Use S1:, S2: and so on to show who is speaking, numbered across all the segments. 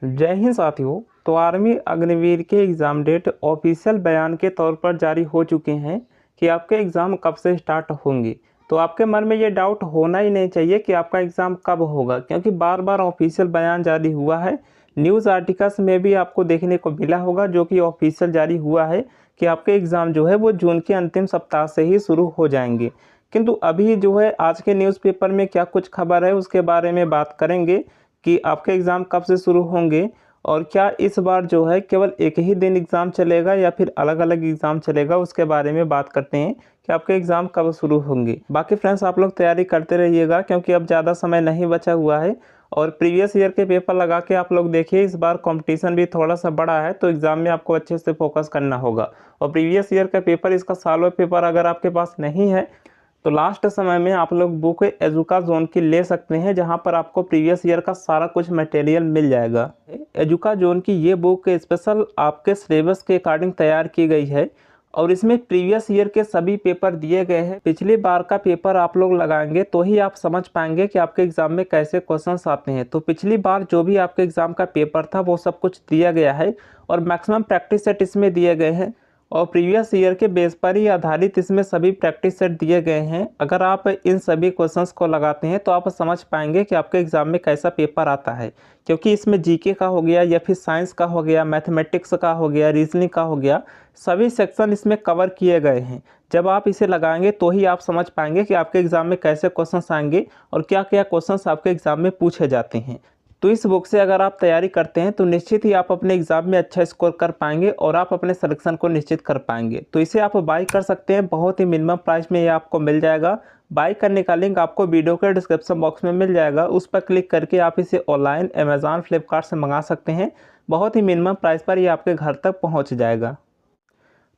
S1: जय हिंद साथियों। तो आर्मी अग्निवीर के एग्ज़ाम डेट ऑफिशियल बयान के तौर पर जारी हो चुके हैं कि आपके एग्ज़ाम कब से स्टार्ट होंगे। तो आपके मन में ये डाउट होना ही नहीं चाहिए कि आपका एग्ज़ाम कब होगा, क्योंकि बार बार ऑफिशियल बयान जारी हुआ है। न्यूज़ आर्टिकल्स में भी आपको देखने को मिला होगा जो कि ऑफिशियल जारी हुआ है कि आपके एग्ज़ाम जो है वो जून के अंतिम सप्ताह से ही शुरू हो जाएंगे। किंतु अभी जो है आज के न्यूज़पेपर में क्या कुछ खबर है उसके बारे में बात करेंगे कि आपके एग्ज़ाम कब से शुरू होंगे और क्या इस बार जो है केवल एक ही दिन एग्ज़ाम चलेगा या फिर अलग अलग एग्ज़ाम चलेगा, उसके बारे में बात करते हैं कि आपके एग्ज़ाम कब शुरू होंगे। बाकी फ्रेंड्स आप लोग तैयारी करते रहिएगा क्योंकि अब ज़्यादा समय नहीं बचा हुआ है और प्रीवियस ईयर के पेपर लगा के आप लोग देखिए, इस बार कंपटीशन भी थोड़ा सा बड़ा है तो एग्ज़ाम में आपको अच्छे से फोकस करना होगा। और प्रीवियस ईयर का पेपर, इसका सालों पेपर अगर आपके पास नहीं है तो लास्ट समय में आप लोग बुक एजुका जोन की ले सकते हैं, जहां पर आपको प्रीवियस ईयर का सारा कुछ मटेरियल मिल जाएगा। एजुका जोन की ये बुक स्पेशल आपके सिलेबस के अकॉर्डिंग तैयार की गई है और इसमें प्रीवियस ईयर के सभी पेपर दिए गए हैं। पिछली बार का पेपर आप लोग लगाएंगे तो ही आप समझ पाएंगे कि आपके एग्ज़ाम में कैसे क्वेश्चंस आते हैं। तो पिछली बार जो भी आपके एग्ज़ाम का पेपर था वो सब कुछ दिया गया है और मैक्सिमम प्रैक्टिस सेट इसमें दिए गए हैं और प्रीवियस ईयर के बेस पर ही आधारित इसमें सभी प्रैक्टिस सेट दिए गए हैं। अगर आप इन सभी क्वेश्चंस को लगाते हैं तो आप समझ पाएंगे कि आपके एग्ज़ाम में कैसा पेपर आता है, क्योंकि इसमें जीके का हो गया या फिर साइंस का हो गया, मैथमेटिक्स का हो गया, रीजनिंग का हो गया, सभी सेक्शन इसमें कवर किए गए हैं। जब आप इसे लगाएंगे तो ही आप समझ पाएंगे कि आपके एग्ज़ाम में कैसे क्वेश्चंस आएंगे और क्या क्या क्वेश्चंस आपके एग्ज़ाम में पूछे जाते हैं। तो इस बुक से अगर आप तैयारी करते हैं तो निश्चित ही आप अपने एग्ज़ाम में अच्छा स्कोर कर पाएंगे और आप अपने सिलेक्शन को निश्चित कर पाएंगे। तो इसे आप बाय कर सकते हैं, बहुत ही मिनिमम प्राइस में ये आपको मिल जाएगा। बाय करने का लिंक आपको वीडियो के डिस्क्रिप्शन बॉक्स में मिल जाएगा, उस पर क्लिक करके आप इसे ऑनलाइन अमेज़ॉन फ्लिपकार्ट से मंगा सकते हैं। बहुत ही मिनिमम प्राइस पर ये आपके घर तक पहुँच जाएगा।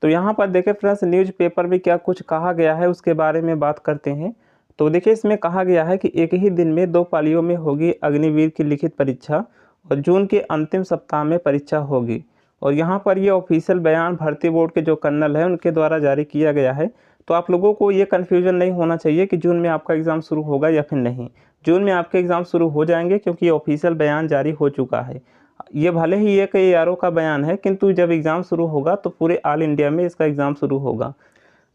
S1: तो यहाँ पर देखिए फ्रेंड्स, न्यूज़पेपर में क्या कुछ कहा गया है उसके बारे में बात करते हैं। तो देखिए इसमें कहा गया है कि एक ही दिन में 2 पालियों में होगी अग्निवीर की लिखित परीक्षा और जून के अंतिम सप्ताह में परीक्षा होगी। और यहाँ पर ये ऑफिशियल बयान भर्ती बोर्ड के जो कर्नल है उनके द्वारा जारी किया गया है। तो आप लोगों को ये कन्फ्यूजन नहीं होना चाहिए कि जून में आपका एग्ज़ाम शुरू होगा या फिर नहीं। जून में आपके एग्ज़ाम शुरू हो जाएंगे क्योंकि ये ऑफिशियल बयान जारी हो चुका है। ये भले ही एक ARO का बयान है, किंतु जब एग्ज़ाम शुरू होगा तो पूरे ऑल इंडिया में इसका एग्ज़ाम शुरू होगा।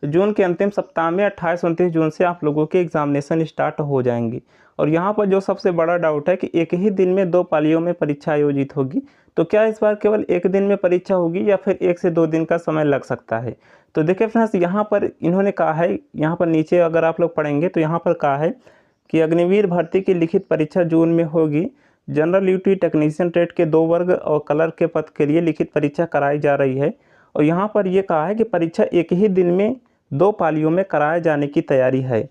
S1: जून के अंतिम सप्ताह में 28-29 जून से आप लोगों के एग्जामिनेशन स्टार्ट हो जाएंगी। और यहाँ पर जो सबसे बड़ा डाउट है कि एक ही दिन में 2 पालियों में परीक्षा आयोजित होगी, तो क्या इस बार केवल एक दिन में परीक्षा होगी या फिर 1 से 2 दिन का समय लग सकता है। तो देखिए फ्रेंड्स, यहाँ पर इन्होंने कहा है, यहाँ पर नीचे अगर आप लोग पढ़ेंगे तो यहाँ पर कहा है कि अग्निवीर भर्ती की लिखित परीक्षा जून में होगी। जनरल ड्यूटी टेक्नीशियन ट्रेड के 2 वर्ग और कलर के पद के लिए लिखित परीक्षा कराई जा रही है। और यहाँ पर यह कहा है कि परीक्षा एक ही दिन में 2 पालियों में कराए जाने की तैयारी है।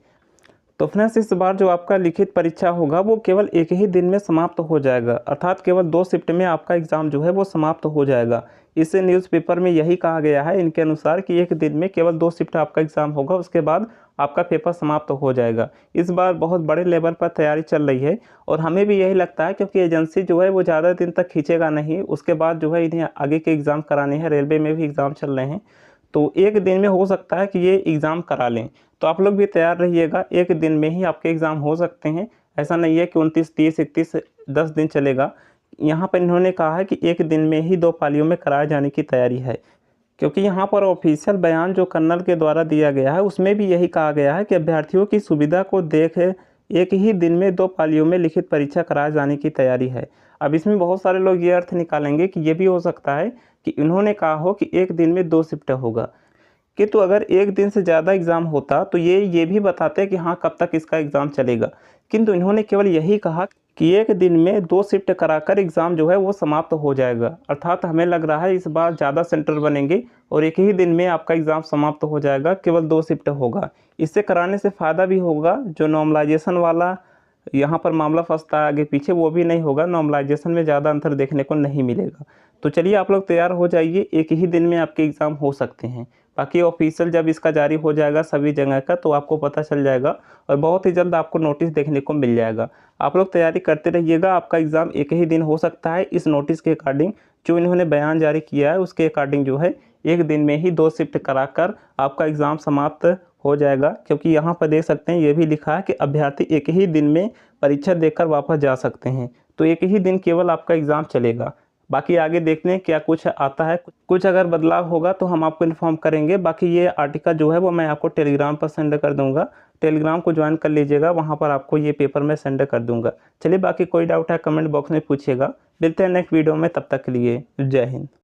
S1: तो फ्रेंड्स, इस बार जो आपका लिखित परीक्षा होगा वो केवल एक ही दिन में समाप्त हो जाएगा, अर्थात केवल 2 शिफ्ट में आपका एग्ज़ाम जो है वो समाप्त हो जाएगा। इससे न्यूज़पेपर में यही कहा गया है इनके अनुसार कि एक दिन में केवल 2 शिफ्ट आपका एग्ज़ाम होगा, उसके बाद आपका पेपर समाप्त हो जाएगा। इस बार बहुत बड़े लेवल पर तैयारी चल रही है और हमें भी यही लगता है, क्योंकि एजेंसी जो है वो ज़्यादा दिन तक खींचेगा नहीं, उसके बाद जो है इन्हें आगे के एग्ज़ाम कराने हैं। रेलवे में भी एग्ज़ाम चल रहे हैं तो एक दिन में हो सकता है कि ये एग्ज़ाम करा लें। तो आप लोग भी तैयार रहिएगा, एक दिन में ही आपके एग्ज़ाम हो सकते हैं। ऐसा नहीं है कि 29, 30, 31 10 दिन चलेगा। यहाँ पर इन्होंने कहा है कि एक दिन में ही 2 पालियों में कराए जाने की तैयारी है, क्योंकि यहाँ पर ऑफिशियल बयान जो कर्नल के द्वारा दिया गया है उसमें भी यही कहा गया है कि अभ्यर्थियों की सुविधा को देख एक ही दिन में 2 पालियों में लिखित परीक्षा कराए जाने की तैयारी है। अब इसमें बहुत सारे लोग ये अर्थ निकालेंगे कि ये भी हो सकता है कि इन्होंने कहा हो कि एक दिन में 2 शिफ्ट होगा, किंतु अगर एक दिन से ज़्यादा एग्ज़ाम होता तो ये भी बताते कि हाँ कब तक इसका एग्ज़ाम चलेगा। किंतु इन्होंने केवल यही कहा कि एक दिन में 2 शिफ्ट कराकर एग्ज़ाम जो है वो समाप्त हो जाएगा, अर्थात हमें लग रहा है इस बार ज़्यादा सेंटर बनेंगे और एक ही दिन में आपका एग्ज़ाम समाप्त हो जाएगा, केवल 2 शिफ्ट होगा। इससे कराने से फ़ायदा भी होगा, जो नॉर्मलाइजेशन वाला यहाँ पर मामला फंसता है आगे पीछे वो भी नहीं होगा, नॉर्मलाइजेशन में ज़्यादा अंतर देखने को नहीं मिलेगा। तो चलिए आप लोग तैयार हो जाइए, एक ही दिन में आपके एग्ज़ाम हो सकते हैं। बाकी ऑफिशियल जब इसका जारी हो जाएगा सभी जगह का तो आपको पता चल जाएगा और बहुत ही जल्द आपको नोटिस देखने को मिल जाएगा। आप लोग तैयारी करते रहिएगा, आपका एग्ज़ाम एक ही दिन हो सकता है। इस नोटिस के अकॉर्डिंग जो इन्होंने बयान जारी किया है उसके अकॉर्डिंग जो है एक दिन में ही 2 शिफ्ट कराकर आपका एग्ज़ाम समाप्त हो जाएगा, क्योंकि यहाँ पर देख सकते हैं ये भी लिखा है कि अभ्यर्थी एक ही दिन में परीक्षा देकर वापस जा सकते हैं। तो एक ही दिन केवल आपका एग्ज़ाम चलेगा। बाकी आगे देखते हैं क्या कुछ आता है, कुछ अगर बदलाव होगा तो हम आपको इन्फॉर्म करेंगे। बाकी ये आर्टिकल जो है वो मैं आपको टेलीग्राम पर सेंड कर दूंगा, टेलीग्राम को ज्वाइन कर लीजिएगा, वहाँ पर आपको ये पेपर मैं सेंड कर दूंगा। चलिए बाकी कोई डाउट है कमेंट बॉक्स में पूछिएगा। मिलते हैं नेक्स्ट वीडियो में, तब तक के लिए जय हिंद।